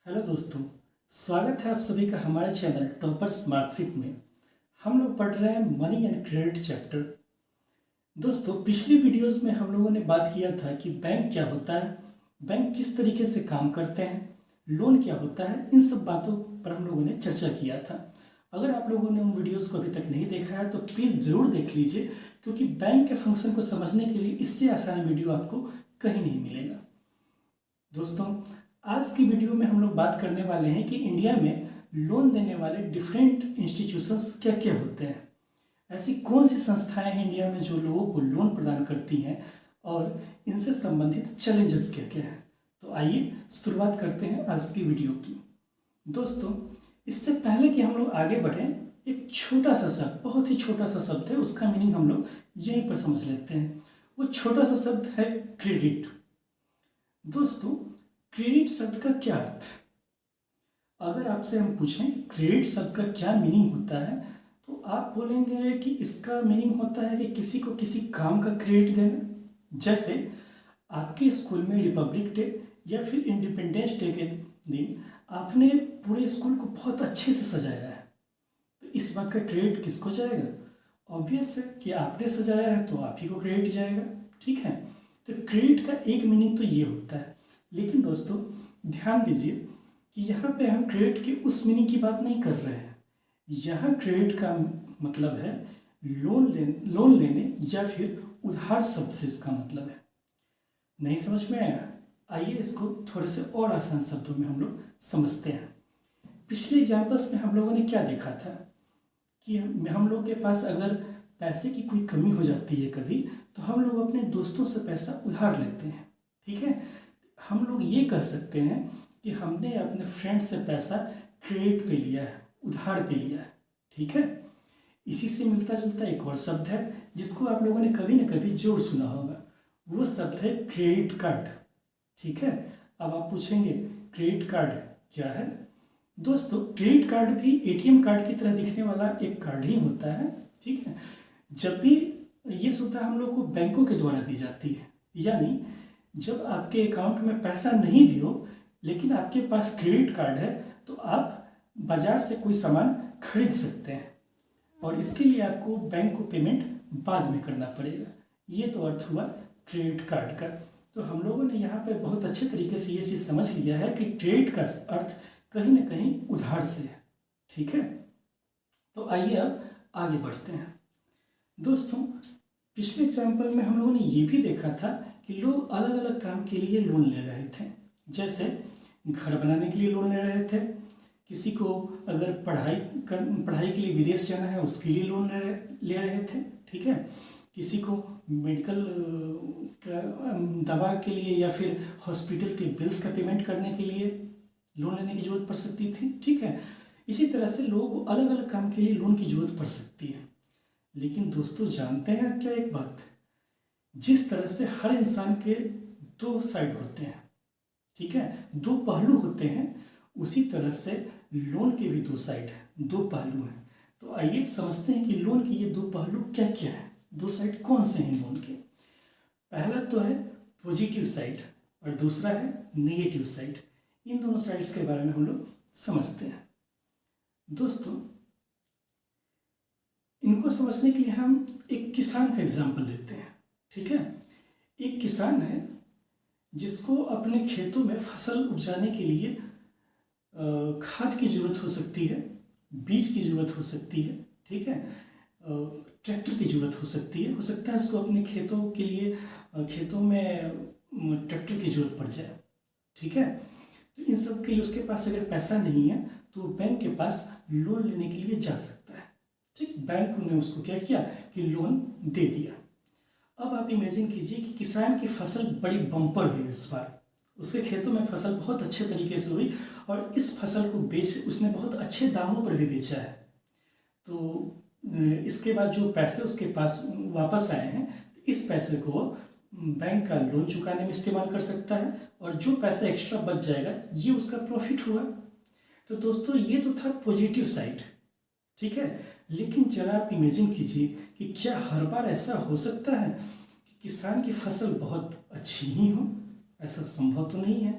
Hello दोस्तों, स्वागत है आप सभी का हमारे चैनल टॉपर्स मार्कशीट में। हम लोग पढ़ रहे हैं मनी एंड क्रेडिट चैप्टर। दोस्तों, पिछली वीडियोस में हम लोगों ने बात किया था कि बैंक क्या होता है, बैंक किस तरीके से काम करते हैं, लोन क्या होता है, इन सब बातों पर हम लोगों ने चर्चा किया था। अगर आप लोगों ने उन वीडियोस को अभी तक नहीं देखा है तो प्लीज़ ज़रूर देख लीजिए, क्योंकि बैंक के फंक्शन को समझने के लिए इससे आसान वीडियो आपको कहीं नहीं मिलेगा। दोस्तों, आज की वीडियो में हम लोग बात करने वाले हैं कि इंडिया में लोन देने वाले डिफरेंट इंस्टीट्यूशंस क्या क्या होते हैं। ऐसी कौन सी संस्थाएं हैं इंडिया में जो लोगों को लोन प्रदान करती हैं और इनसे संबंधित चैलेंजेस क्या क्या हैं। तो आइए शुरुआत करते हैं आज की वीडियो की। दोस्तों, इससे पहले कि हम लोग आगे बढ़ें, एक छोटा सा शब्द, बहुत ही छोटा सा शब्द है, उसका मीनिंग हम लोग यहीं पर समझ लेते हैं। वो छोटा सा शब्द है क्रेडिट। दोस्तों, क्रेडिट शब्द का क्या अर्थ है? अगर आपसे हम पूछें कि क्रेडिट शब्द का क्या मीनिंग होता है, तो आप बोलेंगे कि इसका मीनिंग होता है कि किसी को किसी काम का क्रेडिट देना। जैसे आपके स्कूल में रिपब्लिक डे या फिर इंडिपेंडेंस डे के दिन आपने पूरे स्कूल को बहुत अच्छे से सजाया है, तो इस बात का क्रेडिट किसको जाएगा? ऑब्वियस है कि आपने सजाया है तो आप ही को क्रेडिट जाएगा। ठीक है, तो क्रेडिट का एक मीनिंग तो ये होता है। लेकिन दोस्तों, ध्यान दीजिए कि यहाँ पे हम क्रेडिट की उस मीनिंग की बात नहीं कर रहे हैं। यहाँ क्रेडिट का मतलब है लोन लेने या फिर उधार शब्द से इसका मतलब है। नहीं समझ में आया? आइए इसको थोड़े से और आसान शब्दों में हम लोग समझते हैं। पिछले एग्जाम्पल्स में हम लोगों ने क्या देखा था कि हम लोग के पास अगर पैसे की कोई कमी हो जाती है कभी, तो हम लोग अपने दोस्तों से पैसा उधार लेते हैं। ठीक है, हम लोग ये कह सकते हैं कि हमने अपने फ्रेंड से पैसा क्रेडिट पे लिया है, उधार पे लिया है। ठीक है, इसी से मिलता जुलता एक और शब्द है जिसको आप लोगों ने कभी न कभी जरूर सुना होगा। वो शब्द है क्रेडिट कार्ड। ठीक है, अब आप पूछेंगे क्रेडिट कार्ड क्या है? दोस्तों, क्रेडिट कार्ड भी एटीएम कार्ड की तरह दिखने वाला एक कार्ड ही होता है। ठीक है, जब भी ये सुविधा हम लोग को बैंकों के द्वारा दी जाती है, यानी जब आपके अकाउंट में पैसा नहीं भी हो लेकिन आपके पास क्रेडिट कार्ड है, तो आप बाजार से कोई सामान खरीद सकते हैं और इसके लिए आपको बैंक को पेमेंट बाद में करना पड़ेगा। ये तो अर्थ हुआ क्रेडिट कार्ड का। तो हम लोगों ने यहाँ पे बहुत अच्छे तरीके से ये चीज़ समझ लिया है कि क्रेडिट का अर्थ कहीं ना कहीं उधार से है। ठीक है, तो आइए अब आगे बढ़ते हैं। दोस्तों, पिछले एग्जाम्पल में हम लोगों ने ये भी देखा था कि लोग अलग अलग काम के लिए लोन ले रहे थे। जैसे घर बनाने के लिए लोन ले रहे थे, किसी को अगर पढ़ाई के लिए विदेश जाना है उसके लिए लोन ले रहे थे। ठीक है, किसी को मेडिकल दवा के लिए या फिर हॉस्पिटल के बिल्स का पेमेंट करने के लिए लोन लेने की ज़रूरत पड़ सकती थी। ठीक है, इसी तरह से लोगों को अलग अलग काम के लिए लोन की ज़रूरत पड़ सकती है। लेकिन दोस्तों, जानते हैं क्या एक बात? जिस तरह से हर इंसान के दो साइड होते हैं, ठीक है, दो पहलू होते हैं, उसी तरह से लोन के भी दो साइड हैं, दो पहलू हैं। तो आइए समझते हैं कि लोन के ये दो पहलू क्या क्या है, दो साइड कौन से हैं लोन के। पहला तो है पॉजिटिव साइड और दूसरा है नेगेटिव साइड। इन दोनों साइड्स के बारे में हम लोग समझते हैं। दोस्तों, इनको समझने के लिए हम एक किसान का एग्जाम्पल लेते हैं। ठीक है, एक किसान है जिसको अपने खेतों में फसल उपजाने के लिए खाद की ज़रूरत हो सकती है, बीज की ज़रूरत हो सकती है। ठीक है, ट्रैक्टर की ज़रूरत हो सकती है। हो सकता है उसको अपने खेतों के लिए खेतों में ट्रैक्टर की ज़रूरत पड़ जाए। ठीक है, तो इन सब के लिए उसके पास अगर पैसा नहीं है तो बैंक के पास लोन लेने के लिए जा सकता है। ठीक, बैंक ने उसको क्या किया कि लोन दे दिया। अब आप इमेजिन कीजिए कि किसान की फसल बड़ी बम्पर हुई इस बार, उसके खेतों में फसल बहुत अच्छे तरीके से हुई और इस फसल को उसने बहुत अच्छे दामों पर भी बेचा है। तो इसके बाद जो पैसे उसके पास वापस आए हैं, इस पैसे को बैंक का लोन चुकाने में इस्तेमाल कर सकता है और जो पैसा एक्स्ट्रा बच जाएगा ये उसका प्रॉफिट हुआ। तो दोस्तों, ये तो था पॉजिटिव साइड। ठीक है, लेकिन जरा आप इमेजिन कीजिए कि क्या हर बार ऐसा हो सकता है कि किसान की फसल बहुत अच्छी ही हो? ऐसा संभव तो नहीं है।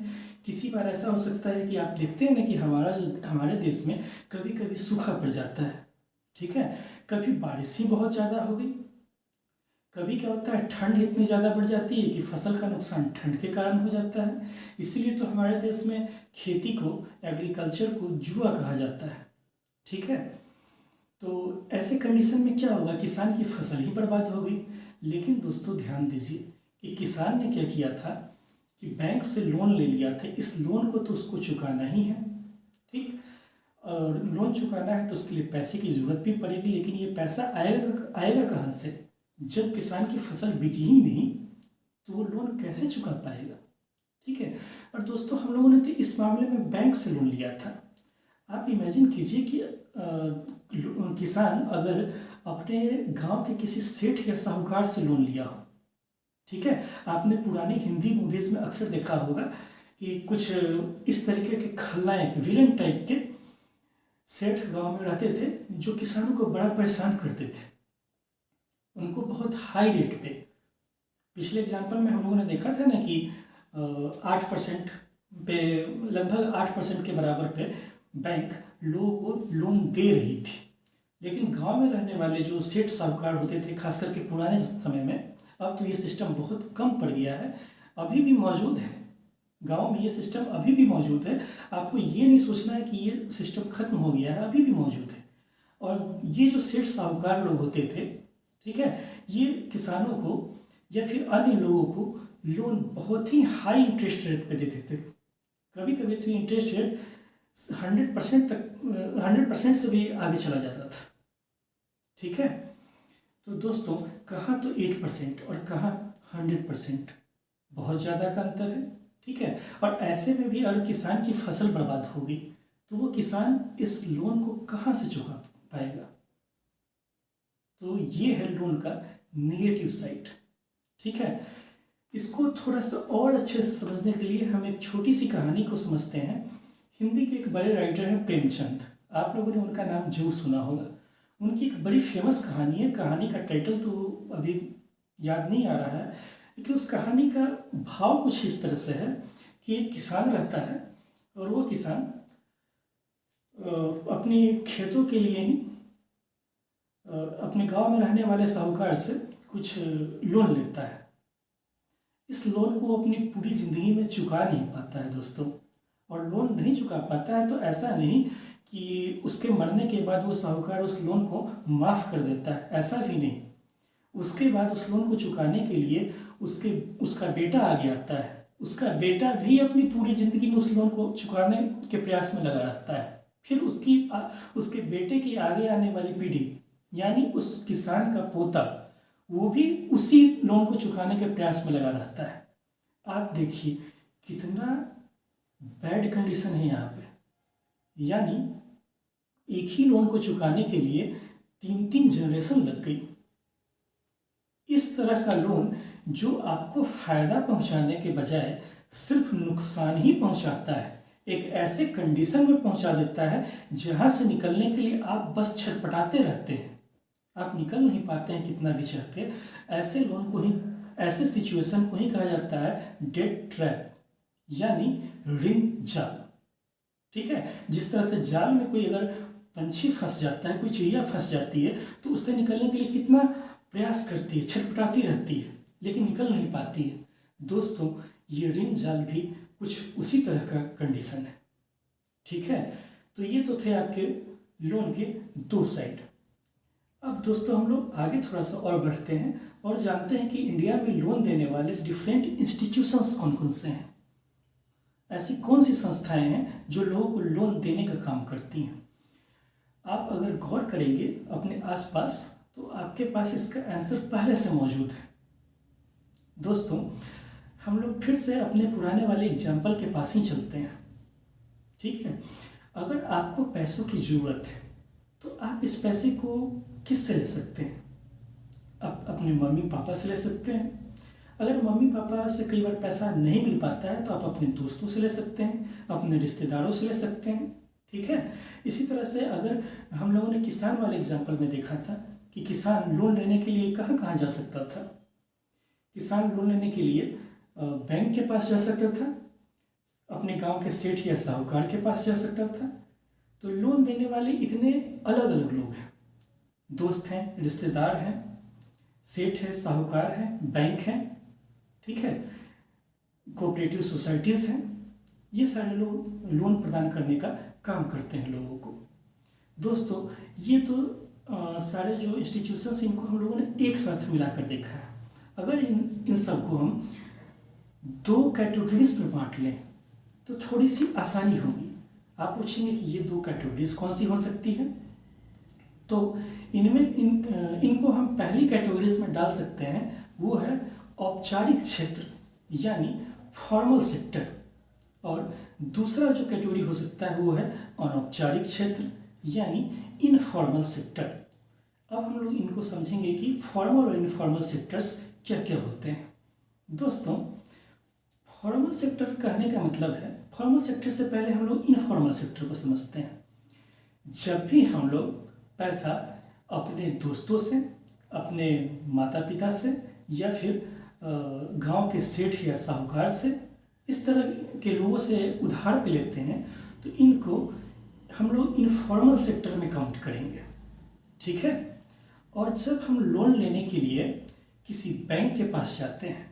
किसी बार ऐसा हो सकता है कि आप देखते हैं ना कि हमारे देश में कभी कभी सूखा पड़ जाता है, ठीक है। कभी बारिश ही बहुत ज़्यादा हो गई, कभी क्या होता है ठंड इतनी ज़्यादा बढ़ जाती है कि फसल का नुकसान ठंड के कारण हो जाता है। इसीलिए तो हमारे देश में खेती को, एग्रीकल्चर को जुआ कहा जाता है, ठीक है। तो ऐसे कंडीशन में क्या होगा, किसान की फसल ही बर्बाद हो गई। लेकिन दोस्तों ध्यान दीजिए कि किसान ने क्या किया था कि बैंक से लोन ले लिया था। इस लोन को तो उसको चुकाना ही है, ठीक। और लोन चुकाना है तो उसके लिए पैसे की ज़रूरत भी पड़ेगी, लेकिन ये पैसा आएगा कहाँ से? जब किसान की फसल बिकी ही नहीं तो वो लोन कैसे चुका पाएगा, ठीक है। और दोस्तों हम लोगों ने तो इस मामले में बैंक से लोन लिया था। आप इमेजिन कीजिए कि किसान अगर अपने गांव के किसी सेठ या साहूकार से लोन लिया हो, ठीक है। आपने पुरानी हिंदी मूवीज में अक्सर देखा होगा कि कुछ इस तरीके के खलनायक, विलन टाइप के सेठ गांव में रहते थे जो किसानों को बड़ा परेशान करते थे, उनको बहुत हाई रेट पे। पिछले एग्जाम्पल में हम लोगों ने देखा था ना कि 8% पे, लगभग 8% के बराबर पे बैंक लोगों को लोन दे रही थी। लेकिन गांव में रहने वाले जो सेठ साहूकार होते थे, खास करके पुराने समय में, अब तो ये सिस्टम बहुत कम पड़ गया है, अभी भी मौजूद है गांव में, ये सिस्टम अभी भी मौजूद है। आपको ये नहीं सोचना है कि ये सिस्टम खत्म हो गया है, अभी भी मौजूद है। और ये जो सेठ साहूकार लोग होते थे, ठीक है, ये किसानों को या फिर अन्य लोगों को लोन बहुत ही हाई इंटरेस्ट रेट पे देते थे। कभी कभी तो इंटरेस्ट रेट 100% से भी आगे चला जाता था, ठीक है। तो दोस्तों कहाँ तो 8% और कहाँ 100%, बहुत ज़्यादा का अंतर है, ठीक है। और ऐसे में भी अगर किसान की फसल बर्बाद हो गई तो वो किसान इस लोन को कहाँ से चुका पाएगा? तो ये है लोन का निगेटिव साइड, ठीक है। इसको थोड़ा सा और अच्छे से समझने के लिए हम एक छोटी सी कहानी को समझते हैं। हिंदी के एक बड़े राइटर हैं प्रेमचंद, आप लोगों ने उनका नाम जरूर सुना होगा। उनकी एक बड़ी फेमस कहानी है, कहानी का टाइटल तो अभी याद नहीं आ रहा है, लेकिन उस कहानी का भाव कुछ इस तरह से है कि एक किसान रहता है और वो किसान अपने खेतों के लिए ही अपने गांव में रहने वाले साहूकार से कुछ लोन लेता है। इस लोन को अपनी पूरी ज़िंदगी में चुका नहीं पाता है दोस्तों। और लोन नहीं चुका पाता है तो ऐसा नहीं कि उसके मरने के बाद वो साहूकार उस लोन को माफ़ कर देता है, ऐसा भी नहीं। उसके बाद उस लोन को चुकाने के लिए उसका बेटा आगे आता है। उसका बेटा भी अपनी पूरी ज़िंदगी में उस लोन को चुकाने के प्रयास में लगा रहता है। फिर उसके बेटे की आगे आने वाली पीढ़ी, यानी उस किसान का पोता, वो भी उसी लोन को चुकाने के प्रयास में लगा रहता है। आप देखिए कितना बैड कंडीशन है यहाँ पे। यानी एक ही लोन को चुकाने के लिए 3 जनरेशन लग गई। इस तरह का लोन जो आपको फायदा पहुंचाने के बजाय सिर्फ नुकसान ही पहुंचाता है, एक ऐसे कंडीशन में पहुंचा देता है जहां से निकलने के लिए आप बस छटपटाते रहते हैं, आप निकल नहीं पाते हैं कितना भी चाह के। ऐसे लोन को ही, ऐसे सिचुएशन को ही कहा जाता है डेट ट्रैप, यानी ऋण जाल, ठीक है। जिस तरह से जाल में कोई अगर पंछी फंस जाता है, कोई चिड़िया फंस जाती है, तो उससे निकलने के लिए कितना प्रयास करती है, छटपटाती रहती है, लेकिन निकल नहीं पाती है। दोस्तों ये ऋण जाल भी कुछ उसी तरह का कंडीशन है, ठीक है। तो ये तो थे आपके लोन के 2 साइड। अब दोस्तों हम लोग आगे थोड़ा सा और बढ़ते हैं और जानते हैं कि इंडिया में लोन देने वाले डिफरेंट इंस्टीट्यूशंस कौन कौन से हैं। ऐसी कौन सी संस्थाएं हैं जो लोगों को लोन देने का काम करती हैं। आप अगर गौर करेंगे अपने आसपास तो आपके पास इसका आंसर पहले से मौजूद है। दोस्तों हम लोग फिर से अपने पुराने वाले एग्जाम्पल के पास ही चलते हैं, ठीक है। अगर आपको पैसों की ज़रूरत है तो आप इस पैसे को किससे ले सकते हैं? आप अपने मम्मी पापा से ले सकते हैं। अगर मम्मी पापा से कई बार पैसा नहीं मिल पाता है तो आप अपने दोस्तों से ले सकते हैं, अपने रिश्तेदारों से ले सकते हैं, ठीक है। इसी तरह से अगर हम लोगों ने किसान वाले एग्जाम्पल में देखा था कि किसान लोन लेने के लिए कहाँ कहाँ जा सकता था। किसान लोन लेने के लिए बैंक के पास जा सकता था, अपने गांव के सेठ या साहूकार के पास जा सकता था। तो लोन देने वाले इतने अलग अलग लोग हैं, दोस्त हैं, रिश्तेदार हैं, सेठ है, साहूकार है, बैंक है, ठीक है, कोऑपरेटिव सोसाइटीज़ हैं। ये सारे लोग लोन प्रदान करने का काम करते हैं लोगों को। दोस्तों ये तो सारे जो इंस्टीट्यूशंस इनको हम लोगों ने एक साथ मिलाकर देखा है। अगर इन सबको हम दो कैटेगरीज में बांट लें तो थोड़ी सी आसानी होगी। आप पूछेंगे कि ये दो कैटेगरीज कौन सी हो सकती हैं, तो इनको हम पहली कैटेगरीज में डाल सकते हैं, वो है औपचारिक क्षेत्र यानी फॉर्मल सेक्टर, और दूसरा जो कैटेगरी हो सकता है वो है अनौपचारिक क्षेत्र यानी इनफॉर्मल सेक्टर। अब हम लोग इनको समझेंगे कि फॉर्मल और इनफॉर्मल सेक्टर्स क्या क्या होते हैं। दोस्तों फॉर्मल सेक्टर कहने का मतलब है, फॉर्मल सेक्टर से पहले हम लोग इनफॉर्मल सेक्टर को समझते हैं। जब भी हम लोग पैसा अपने दोस्तों से, अपने माता पिता से या फिर गांव के सेठ या साहूकार से, इस तरह के लोगों से उधार पे लेते हैं, तो इनको हम लोग इनफॉर्मल सेक्टर में काउंट करेंगे, ठीक है। और जब हम लोन लेने के लिए किसी बैंक के पास जाते हैं,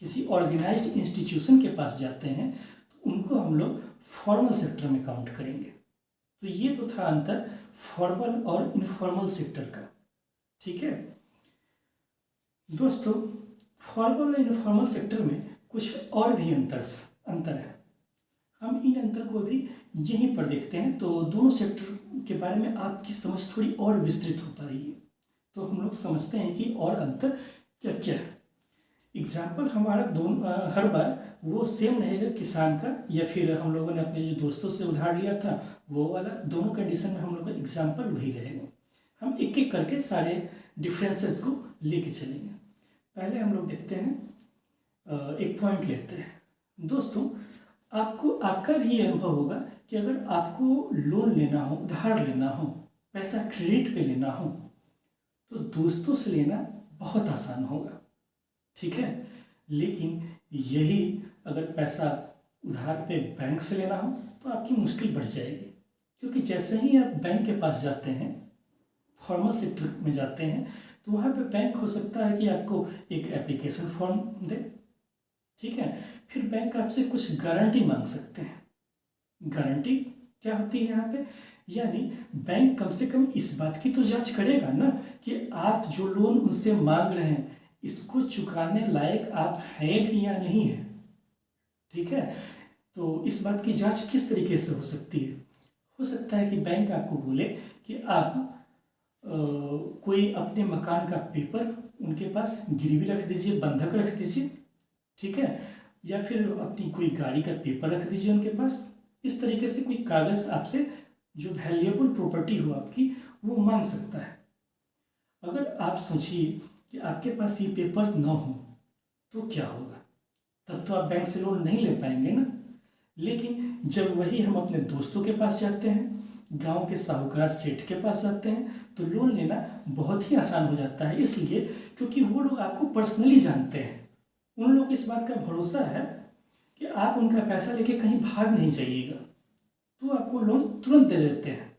किसी ऑर्गेनाइज्ड इंस्टीट्यूशन के पास जाते हैं, तो उनको हम लोग फॉर्मल सेक्टर में काउंट करेंगे। तो ये तो था अंतर फॉर्मल और इनफॉर्मल सेक्टर का, ठीक है। दोस्तों फॉर्मल और इनफॉर्मल सेक्टर में कुछ और भी अंतर है। हम इन अंतर को भी यहीं पर देखते हैं, तो दोनों सेक्टर के बारे में आपकी समझ थोड़ी और विस्तृत हो पाएगी। तो हम लोग समझते हैं कि और अंतर क्या क्या है। एग्जाम्पल हमारा हर बार वो सेम रहेगा किसान का, या फिर हम लोगों ने अपने जो दोस्तों से उधार लिया था वो वाला, दोनों कंडीशन में हम लोग का एग्जाम्पल वही रहेगा। हम एक एक करके सारे डिफरेंसेस को लेके चलेंगे। पहले हम लोग देखते हैं, एक पॉइंट लेते हैं। दोस्तों आपका भी ये अनुभव होगा कि अगर आपको लोन लेना हो, उधार लेना हो, पैसा क्रेडिट पे लेना हो, तो दोस्तों से लेना बहुत आसान होगा, ठीक है। लेकिन यही अगर पैसा उधार पे बैंक से लेना हो तो आपकी मुश्किल बढ़ जाएगी, क्योंकि जैसे ही आप बैंक के पास जाते हैं, फॉर्मल सेक्टर में जाते हैं, तो वहाँ पे बैंक हो सकता है कि आपको एक एप्लीकेशन फॉर्म दे, ठीक है। फिर बैंक आपसे कुछ गारंटी मांग सकते हैं। गारंटी क्या होती है यहाँ पे, यानी बैंक कम से कम इस बात की तो जांच करेगा ना कि आप जो लोन उनसे मांग रहे हैं इसको चुकाने लायक आप हैं भी या नहीं है, ठीक है। तो इस बात की जांच किस तरीके से हो सकती है? हो सकता है कि बैंक आपको बोले कि आप कोई अपने मकान का पेपर उनके पास गिरवी रख दीजिए, बंधक रख दीजिए, ठीक है, या फिर अपनी कोई गाड़ी का पेपर रख दीजिए उनके पास। इस तरीके से कोई कागज़ आपसे जो वैल्यूएबल प्रॉपर्टी हो आपकी वो मांग सकता है। अगर आप सोचिए कि आपके पास ये पेपर ना हो तो क्या होगा, तब तो आप बैंक से लोन नहीं ले पाएंगे ना। लेकिन जब वही हम अपने दोस्तों के पास जाते हैं, गांव के साहूकार सेठ के पास जाते हैं, तो लोन लेना बहुत ही आसान हो जाता है। इसलिए क्योंकि वो लोग आपको पर्सनली जानते हैं, उन लोगों को इस बात का भरोसा है कि आप उनका पैसा लेके कहीं भाग नहीं जाइएगा, तो आपको लोन तुरंत दे देते हैं।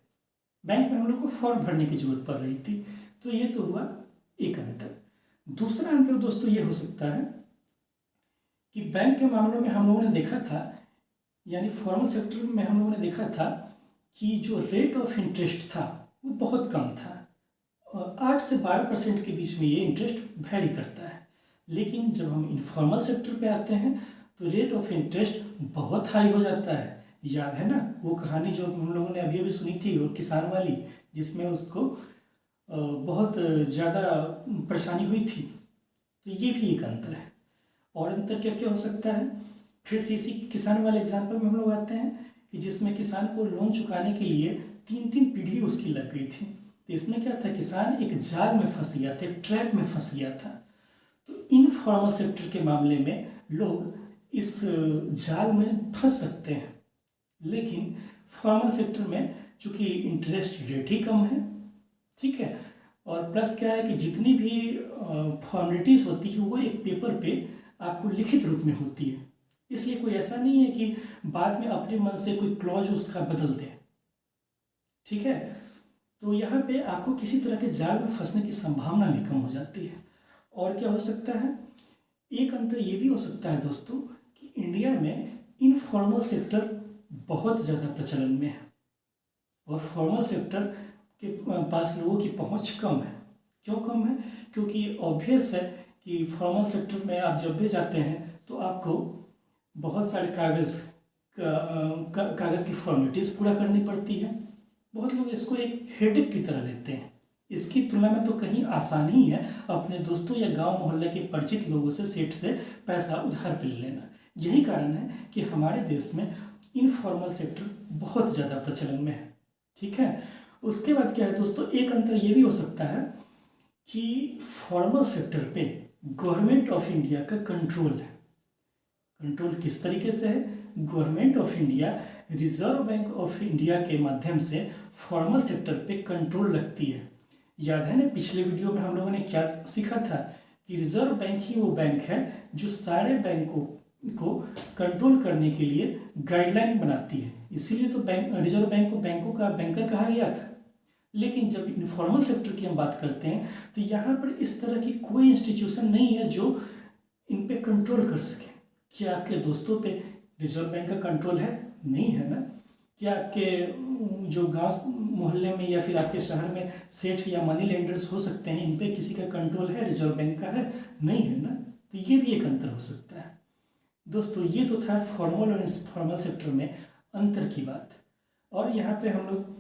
बैंक में हम लोग को फॉर्म भरने की जरूरत पड़ रही थी। तो ये तो हुआ एक अंतर। दूसरा अंतर दोस्तों ये हो सकता है कि बैंक के मामलों में हम लोगों ने देखा था, यानी फॉर्मल सेक्टर में हम लोगों ने देखा था कि जो रेट ऑफ इंटरेस्ट था वो बहुत कम था, और 8 से 12% के बीच में ये इंटरेस्ट वैरी करता है। लेकिन जब हम इनफॉर्मल सेक्टर पे आते हैं तो रेट ऑफ इंटरेस्ट बहुत हाई हो जाता है। याद है ना वो कहानी जो हम लोगों ने अभी अभी सुनी थी, वो किसान वाली, जिसमें उसको बहुत ज़्यादा परेशानी हुई थी। तो ये भी एक अंतर है। और अंतर क्या क्या हो सकता है, फिर से इसी किसान वाले एग्जाम्पल में हम लोग आते हैं कि जिसमें किसान को लोन चुकाने के लिए 3 पीढ़ी उसकी लग गई थी। तो इसमें क्या था, किसान एक जाल में फंस गया था, एक ट्रैप में फंस गया था। तो इनफॉर्मल सेक्टर के मामले में लोग इस जाल में फंस सकते हैं, लेकिन फॉर्मल सेक्टर में चूँकि इंटरेस्ट रेट ही कम है, ठीक है, और प्लस क्या है कि जितनी भी फॉर्मेलिटीज़ होती है वो एक पेपर पे आपको लिखित रूप में होती है। इसलिए कोई ऐसा नहीं है कि बाद में अपने मन से कोई क्लॉज उसका बदल दे। ठीक है, तो यहाँ पे आपको किसी तरह के जाल में फंसने की संभावना भी कम हो जाती है। और क्या हो सकता है, एक अंतर ये भी हो सकता है दोस्तों कि इंडिया में इनफॉर्मल सेक्टर बहुत ज़्यादा प्रचलन में है और फॉर्मल सेक्टर के पास लोगों की पहुंच कम है। क्यों कम है? क्योंकि ऑब्वियस है कि फॉर्मल सेक्टर में आप जब भी जाते हैं तो आपको बहुत सारे कागज़ की फॉर्मेलिटीज़ पूरा करनी पड़ती है। बहुत लोग इसको एक हेडेक की तरह लेते हैं। इसकी तुलना में तो कहीं आसान ही है अपने दोस्तों या गांव मोहल्ले के परिचित लोगों से सेठ से पैसा उधार पे ले लेना। यही कारण है कि हमारे देश में इनफॉर्मल सेक्टर बहुत ज़्यादा प्रचलन में है। ठीक है, उसके बाद क्या है दोस्तों, एक अंतर ये भी हो सकता है कि फॉर्मल सेक्टर पे गवर्नमेंट ऑफ इंडिया का कंट्रोल है। कंट्रोल किस तरीके से है? Government of India reserve bank of India के माध्यम से फॉर्मल सेक्टर पे कंट्रोल रखती है। याद है ना, पिछले वीडियो में हम लोगों ने क्या सीखा था कि रिजर्व बैंक ही वो बैंक है जो सारे बैंकों को कंट्रोल करने के लिए गाइडलाइन बनाती है। इसीलिए तो रिजर्व बैंक को बैंकों का बैंकर कहा गया था। लेकिन जब इनफॉर्मल सेक्टर की हम बात करते हैं तो यहाँ पर इस तरह की कोई इंस्टीट्यूशन नहीं है जो इन पे कंट्रोल कर सके। क्या आपके दोस्तों पे रिजर्व बैंक का कंट्रोल है? नहीं है ना। क्या आपके जो गांव मोहल्ले में या फिर आपके शहर में सेठ या मनी लेंडर्स हो सकते हैं, इन पे किसी का कंट्रोल है? रिजर्व बैंक का है? नहीं है ना। तो ये भी एक अंतर हो सकता है दोस्तों। ये तो था फॉर्मल और इनफॉर्मल सेक्टर में अंतर की बात। और यहाँ पे हम लोग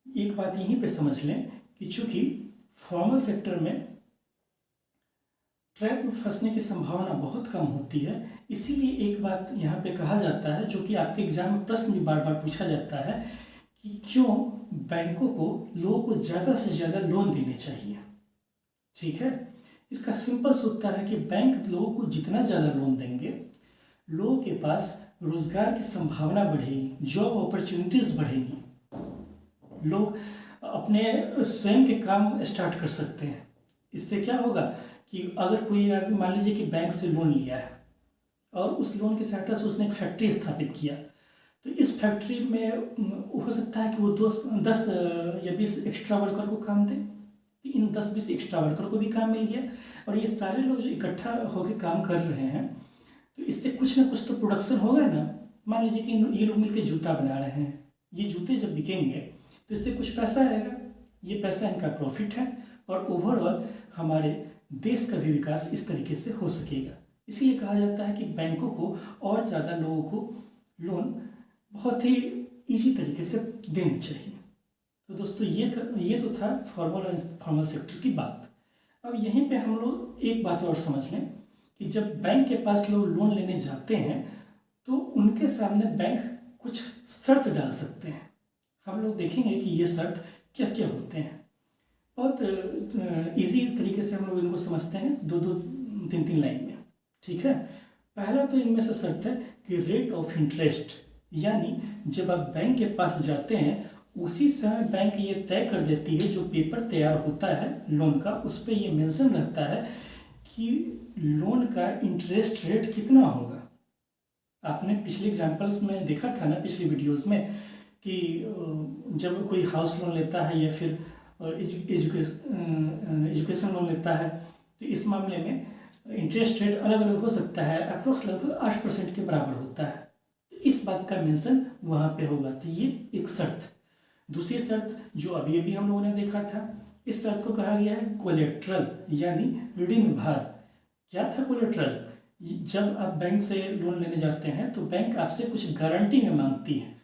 एक बात यहीं पे समझ लें कि चूंकि फॉर्मल सेक्टर में ट्रैप में फंसने की संभावना बहुत कम होती है, इसीलिए एक बात यहाँ पे कहा जाता है जो कि आपके एग्जाम में प्रश्न भी बार बार पूछा जाता है कि क्यों बैंकों को लोगों को ज़्यादा से ज़्यादा लोन देने चाहिए। ठीक है, इसका सिंपल सा उत्तर है कि बैंक लोगों को जितना ज़्यादा लोन देंगे, लोगों के पास रोजगार की संभावना बढ़ेगी, जॉब अपॉर्चुनिटीज़ बढ़ेगी, लोग अपने स्वयं के काम स्टार्ट कर सकते हैं। इससे क्या होगा कि अगर कोई आदमी मान लीजिए कि बैंक से लोन लिया है और उस लोन की सहायता से उसने एक फैक्ट्री स्थापित किया, तो इस फैक्ट्री में हो सकता है कि वो 10 या 20 एक्स्ट्रा वर्कर को काम दे। तो इन 10-20 एक्स्ट्रा वर्कर को भी काम मिल गया और ये सारे लोग जो इकट्ठा होकर काम कर रहे हैं तो इससे कुछ ना कुछ तो प्रोडक्शन होगा ना। मान लीजिए कि ये लोग मिलकर जूता बना रहे हैं, ये जूते जब बिकेंगे तो इससे कुछ पैसा आएगा, ये पैसा इनका प्रॉफिट है और ओवरऑल हमारे देश का भी विकास इस तरीके से हो सकेगा। इसलिए कहा जाता है कि बैंकों को और ज़्यादा लोगों को लोन बहुत ही इजी तरीके से देनी चाहिए। तो दोस्तों ये तो था फॉर्मल और इनफॉर्मल सेक्टर की बात। अब यहीं पे हम लोग एक बात और समझ लें कि जब बैंक के पास लोग लोन लेने जाते हैं तो उनके सामने बैंक कुछ शर्त डाल सकते हैं। हम लोग देखेंगे कि ये शर्त क्या क्या होते हैं। बहुत इजी तरीके से हम लोग इनको समझते हैं, 2-2, 3-3 लाइन में। ठीक है, पहला तो इनमें से शर्त है कि रेट ऑफ इंटरेस्ट, यानी जब आप बैंक के पास जाते हैं उसी समय बैंक ये तय कर देती है, जो पेपर तैयार होता है लोन का उस पर ये मेंशन रहता है कि लोन का इंटरेस्ट रेट कितना होगा। आपने पिछले एग्जाम्पल्स में देखा था ना, पिछले वीडियोस में, कि जब कोई हाउस लोन लेता है या फिर एजुकेशन लोन लेता है तो इस मामले में इंटरेस्ट रेट अलग अलग हो सकता है, अप्रोक्स लगभग 8% के बराबर होता है। तो इस बात का मेंशन वहाँ पे होगा। तो ये एक शर्त। दूसरी शर्त जो अभी अभी हम लोगों ने देखा था, इस शर्त को कहा गया है कोलेट्रल, यानी ऋण भार। क्या था कोलेट्रल? जब आप बैंक से लोन लेने जाते हैं तो बैंक आपसे कुछ गारंटी में मांगती है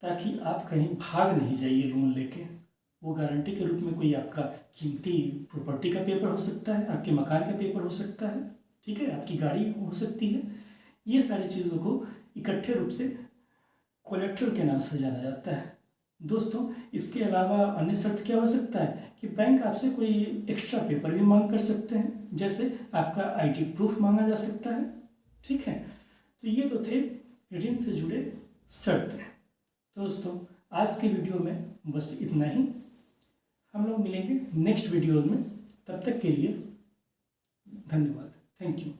ताकि आप कहीं भाग नहीं जाइए लोन लेके। वो गारंटी के रूप में कोई आपका कीमती प्रॉपर्टी का पेपर हो सकता है, आपके मकान का पेपर हो सकता है, ठीक है, आपकी गाड़ी हो सकती है। ये सारी चीज़ों को इकट्ठे रूप से कोलेट्रल के नाम से जाना जाता है। दोस्तों, इसके अलावा अन्य शर्त क्या हो सकता है कि बैंक आपसे कोई एक्स्ट्रा पेपर भी मांग कर सकते हैं, जैसे आपका आईडी प्रूफ मांगा जा सकता है। ठीक है, तो ये तो थे ऋण से जुड़े शर्तें। दोस्तों, आज की वीडियो में बस इतना ही। हम लोग मिलेंगे नेक्स्ट वीडियो में, तब तक के लिए धन्यवाद। Thank you.